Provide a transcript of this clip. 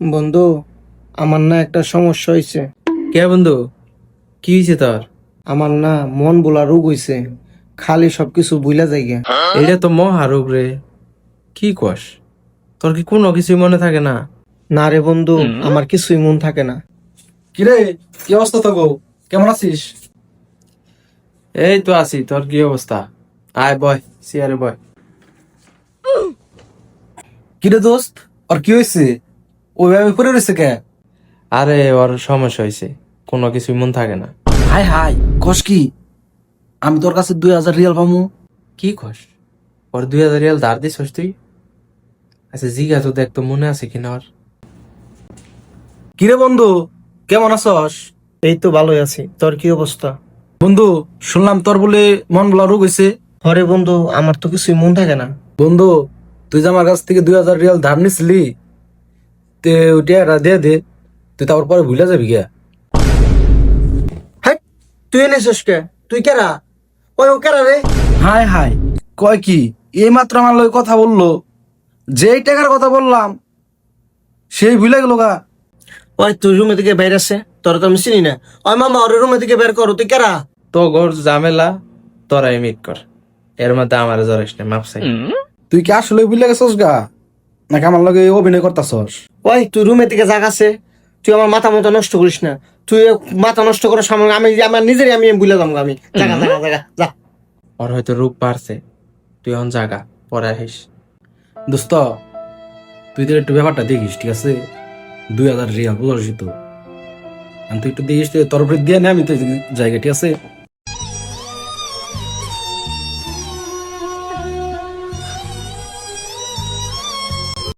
বন্ধু, আমার না একটা সমস্যা হয়েছে। কে বন্ধু, কি হয়েছে তোর? আমার না মন বলা রোগ হয়েছে, খালি সবকিছু বুইলা যাই গে। এটা তো মহারোগ রে। কি কস? তোর কি কোনো কিছুই মনে থাকে না? না রে বন্ধু, আমার কিছুই মন থাকে না। কিরে, কি অবস্থা তো গো? কেমন আছিস? এই তো আছি। তোর কি অবস্থা? আয় বয়, চেয়ারে বয়। কিরে দোস্ত, আর কি হয়েছে? ওইভাবে পড়ে রয়েছে কে? আরে ওর সমস্যা হয়েছে, কোনো কিছুই মন থাকে না। হাই হাই, কস কি? আমি তোর কাছে 2000 রিয়াল পামু। কি কস? ওর 2000 রিয়াল ধার দিস তুই? আচ্ছা জিগা তো দেখ তো মনে আছে কিনা ওর। কিরে বন্ধু, কেমন আছস? এই তো ভালোই আছি, তোর কি অবস্থা? বন্ধু, শুনলাম তোর বলে মন বলা রোগ হয়েছে। হরে বন্ধু, আমার তো কিছুই মন থাকে না। বন্ধু, তুই যে আমার কাছ থেকে 2000 রিয়াল ধার নিছিলি, তে ওইটা একটা দে দে, তুই তারপর পরে ভুলে যাবি গিয়া। হ্যাঁ, তুই এনেছিস কে? তুই কেরা? ওই ও কেরা রে? হাই হাই, কয় কি? এই মাত্র আমার লগে কথা বললো, যেই টাকার কথা বললাম সেই ভুলে গেল গা। ওই তুই রুমে থেকে বাইরে আছে, তোর তো আমি চিনি না। ওই মামা, ওর রুমে থেকে বের করো, তুই কেরা? তো ঘর ঝামেলা তোরাই মিট কর, এর মধ্যে আমার জড়াইস না, মাপ চাই। তুই কি আসলে ভুলে গেছস গা, নাকি আমার লগে অভিনয় করতাছস? ওই তুই রুমে থেকে জায়গা আছে, তুই আমার মাথা মতো নষ্ট করিস না। তুই মাথা নষ্ট করার সামনে আমি আমার নিজেরই আমি ভুলে যাবো। আমি জায়গা জায়গা জায়গা যা। ওর হয়তো রোগ বাড়ছে, তুই এখন জাগা পরে আহিস। দোস্ত, তুই তো একটু ব্যাপারটা দেখিস, ঠিক আছে? 2000 রিয়াল বুঝলি তো, তুই একটু দেখিস, তোর উপরে দিয়ে নে আমি তো জায়গা, ঠিক আছে?